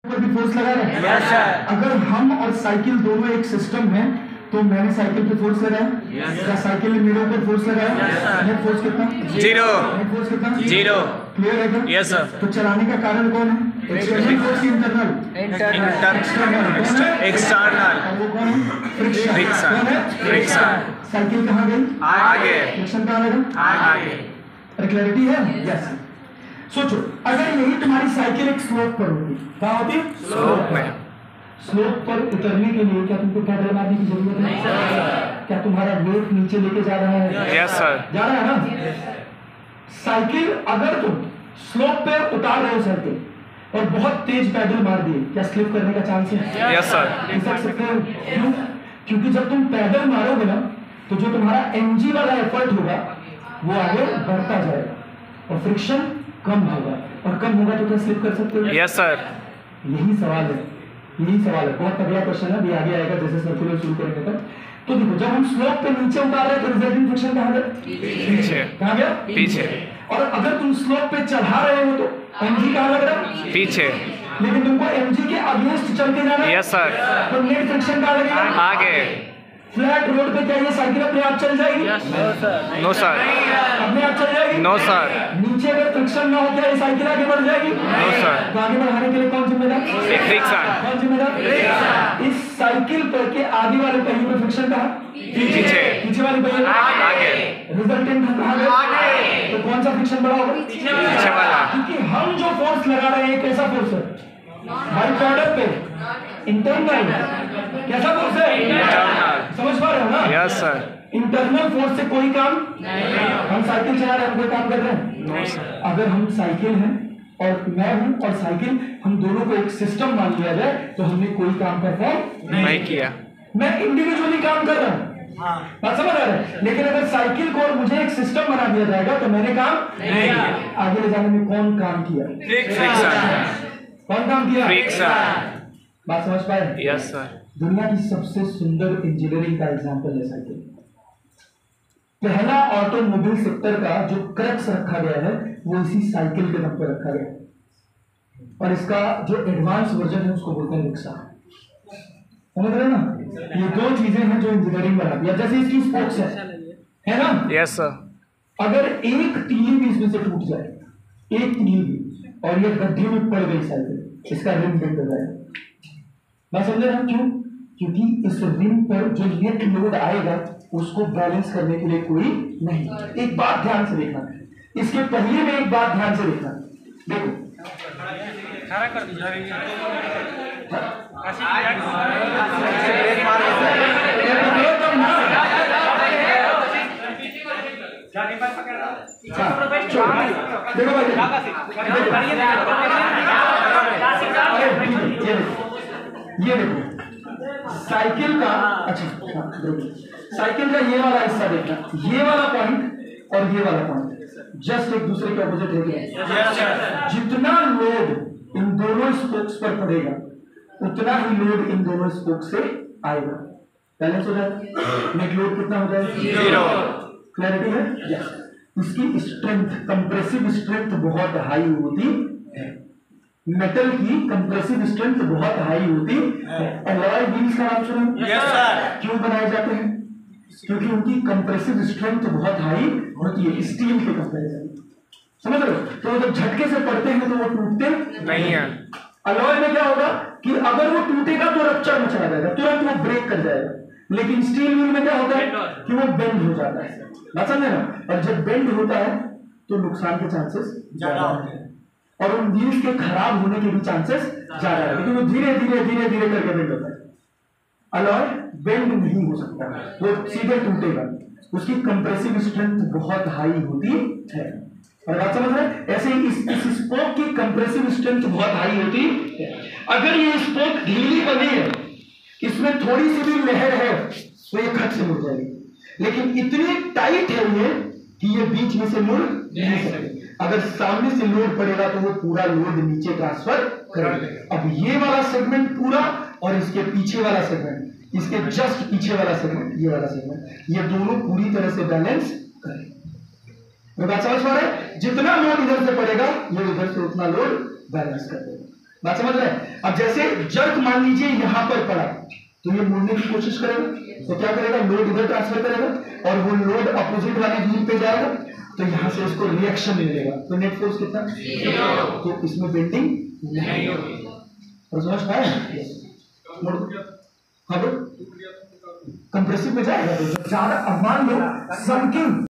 पर भी फोर्स लगा रहे हैं। Yes sir. अगर हम और साइकिल दोनों एक सिस्टम है तो मैंने साइकिल पे फोर्स लगाया, क्या साइकिल ने मेरे ऊपर फोर्स लगाया? नेट फोर्स कितना? जीरो। नेट फोर्स कितना? जीरो। क्लियर है क्या? Yes sir. तो चलाने का कारण कौन है? एक्सटर्नल फोर्स की इंटरनल? एक्सटर्नल। और वो कौन है? फ्रिक्शन। फ्रिक्शन। कौन है? फ्रिक्शन। साइकिल कहाँ गई? आगे। फ्रिक्शन कहाँ लगा? आगे। क्लैरिटी है? यस। सोचो अगर यही तुम्हारी साइकिल एक स्लोप पर होती, क्या होती? स्लोप में। स्लोप पर उतरने के लिए क्या तुमको पैडल मारने की जरूरत है? क्या तुम्हारा वेट नीचे लेके जा रहा है? Yes sir. जा रहा है ना? साइकिल अगर तुम स्लोप पे उतार रहे हो साइकिल और बहुत तेज पैडल मार दिए, क्या स्लिप करने का चांस है? Yes sir. खिसक सकते हो। क्यों? क्योंकि जब तुम पैडल मारोगे ना तो जो तुम्हारा mg वाला एफर्ट होगा वो आगे बढ़ता जाएगा और फ्रिक्शन कम होगा, और कम होगा तो क्या स्लिप कर सकते हो? Yes sir. यही सवाल है, यही सवाल है। बहुत तगड़ा क्वेश्चन है, अभी आगे आएगा जैसे सर्कुलर शुरू करेंगे तब। तो देखो जब हम स्लोप पे नीचे उतार रहे हैं तो रिजल्टिंग फ्रिक्शन कहाँ गया? पीछे। कहाँ गया? पीछे। और अगर तुम स्लोप पे चढ़ा रहे हो तो mg कहाँ लग रहा है? पीछे। लेकिन तुमको mg के अगेंस्ट चल के जाना है। Yes sir. तो नेट फ्रिक्शन कहाँ लगेगा? आगे। फ्लैट रोड पे क्या ये साइकिल अपने आप चल जाएगी? No sir. अपने आप चल जाएगी? No sir. नीचे अगर फ्रिक्शन ना हो क्या ये साइकिल आगे बढ़ जाएगी? No sir. तो आगे बढ़ाने के लिए कौन जिम्मेदार? फ्रिक्शन। कौन जिम्मेदार? इस साइकिल पर के आगे वाले पहिए पे फ्रिक्शन कहाँ? पीछे। पीछे वाले पहिए आगे। रिजल्टेंट कहाँ गया? तो कौन सा फ्रिक्शन बड़ा होगा? पीछे वाला। क्योंकि हम जो फोर्स लगा रहे हैं कैसा फोर्स है? भाई पैडल पे इंटरनल कैसा फोर्स है? इंटरनल। समझ पा रहे हो ना? Yes sir. इंटरनल फोर्स से कोई काम नहीं। हम साइकिल चला रहे हैं, हम कोई काम कर रहे हैं? No sir. अगर हम साइकिल हैं और मैं हूं और साइकिल, हम दोनों को एक सिस्टम मान लिया जाए तो हमने कोई काम परफॉर्म नहीं किया। मैं इंडिविजुअली काम कर रहा हूं, बात समझ आ रहा है? लेकिन अगर साइकिल को और मुझे एक सिस्टम बना दिया जाएगा तो मैंने काम नहीं किया। आगे ले जाने में कौन काम किया? फ्रिक्शन। कौन काम किया? फ्रिक्शन। बात समझ पाए? Yes sir. दुनिया की सबसे सुंदर इंजीनियरिंग का एग्जांपल है साइकिल। पहला ऑटोमोबाइल सेक्टर का जो क्रक्स रखा गया है वो इसी साइकिल के दम पर रखा गया है, और इसका जो एडवांस वर्जन है उसको बोलते हैं रिक्शा। समझ रहे ना? ये दो चीजें हैं जो इंजीनियरिंग बनाती है। जैसे इसकी स्पोक्स है ना? Yes sir. अगर एक तीली भी इसमें से टूट जाए, एक तीली भी, और ये गड्ढे में पड़ गई साइकिल, इसका रिम बेंड हो जाएगा। मैं समझ रहा हूं क्यों? क्योंकि इस रिम पर जो नेट लोड आएगा उसको बैलेंस करने के लिए कोई नहीं। एक बात ध्यान से देखना, इसके पहिए में एक बात ध्यान से देखना। देखो देखो भाई, ये देखो साइकिल का, अच्छा साइकिल का ये वाला हिस्सा देखना, ये वाला पॉइंट और ये वाला पॉइंट जस्ट एक दूसरे के ऑपोजिट है क्या? जितना लोड इन दोनों स्पोक्स पर पड़ेगा उतना ही लोड इन दोनों स्पोक्स से आएगा, बैलेंस हो जाएगा। नेट लोड कितना हो जाएगा? जीरो। क्लैरिटी है? यस। इसकी स्ट्रेंथ, कंप्रेसिव स्ट्रेंथ बहुत हाई होती है। मेटल की कंप्रेसिव स्ट्रेंथ बहुत हाई होती है। अलॉय व्हील्स का नाम सुना? Yes sir. क्यों बनाए जाते हैं? क्योंकि उनकी कंप्रेसिव स्ट्रेंथ बहुत हाई होती है स्टील के कंपैरिजन। समझ रहे हो? तो जब झटके से पड़ते हैं तो वो टूटते नहीं है। अलॉय में क्या होगा कि अगर वो टूटेगा तो रप्चर में चला जाएगा, तुरंत वो ब्रेक कर जाएगा। लेकिन स्टील व्हील में क्या होता है कि वो बेंड हो जाता है, बात समझे ना? और जब बेंड होता है तो नुकसान के चांसेस ज्यादा होते हैं, और उन व्हील्स के खराब होने के भी चांसेस ज्यादा है, लेकिन वो धीरे धीरे धीरे धीरे करके बेंड होता है। अलॉय बेंड नहीं हो सकता, वो सीधे टूटेगा, उसकी कंप्रेसिव स्ट्रेंथ बहुत हाई होती है। और बात समझ रहे हैं? ऐसे ही इस स्पोक की कंप्रेसिव स्ट्रेंथ बहुत हाई होती है। अगर ये स्पोक ढीली बनी है, इसमें थोड़ी सी भी लहर है तो ये खट से मुड़ जाएगी, लेकिन इतनी टाइट है ये कि ये बीच में से मुड़ नहीं सकती। अगर सामने से लोड पड़ेगा तो वो पूरा लोड नीचे ट्रांसफर करेगा। अब ये वाला सेगमेंट पूरा और इसके पीछे वाला सेगमेंट, इसके जस्ट पीछे वाला सेगमेंट, ये वाला सेगमेंट, ये दोनों पूरी तरह से बैलेंस करें। बात समझ पा रहे हैं? जितना लोड इधर से पड़ेगा ये उधर से उतना लोड बैलेंस कर देगा। बात समझ रहे हैं? अब जैसे जर्क मान लीजिए यहां पर पड़ा, तो ये मुड़ने की कोशिश करेगा, तो क्या करेगा, लोड इधर ट्रांसफर करेगा और वो लोड अपोजिट वाली व्हील पे जाएगा, तो यहां से इसको रिएक्शन मिलेगा, तो नेट फोर्स कितना, तो इसमें बेंडिंग नहीं होगी। और समझ पाए? हाँ, कंप्रेसिव में जाएगा तो ज्यादा। अब मान लो समकिंग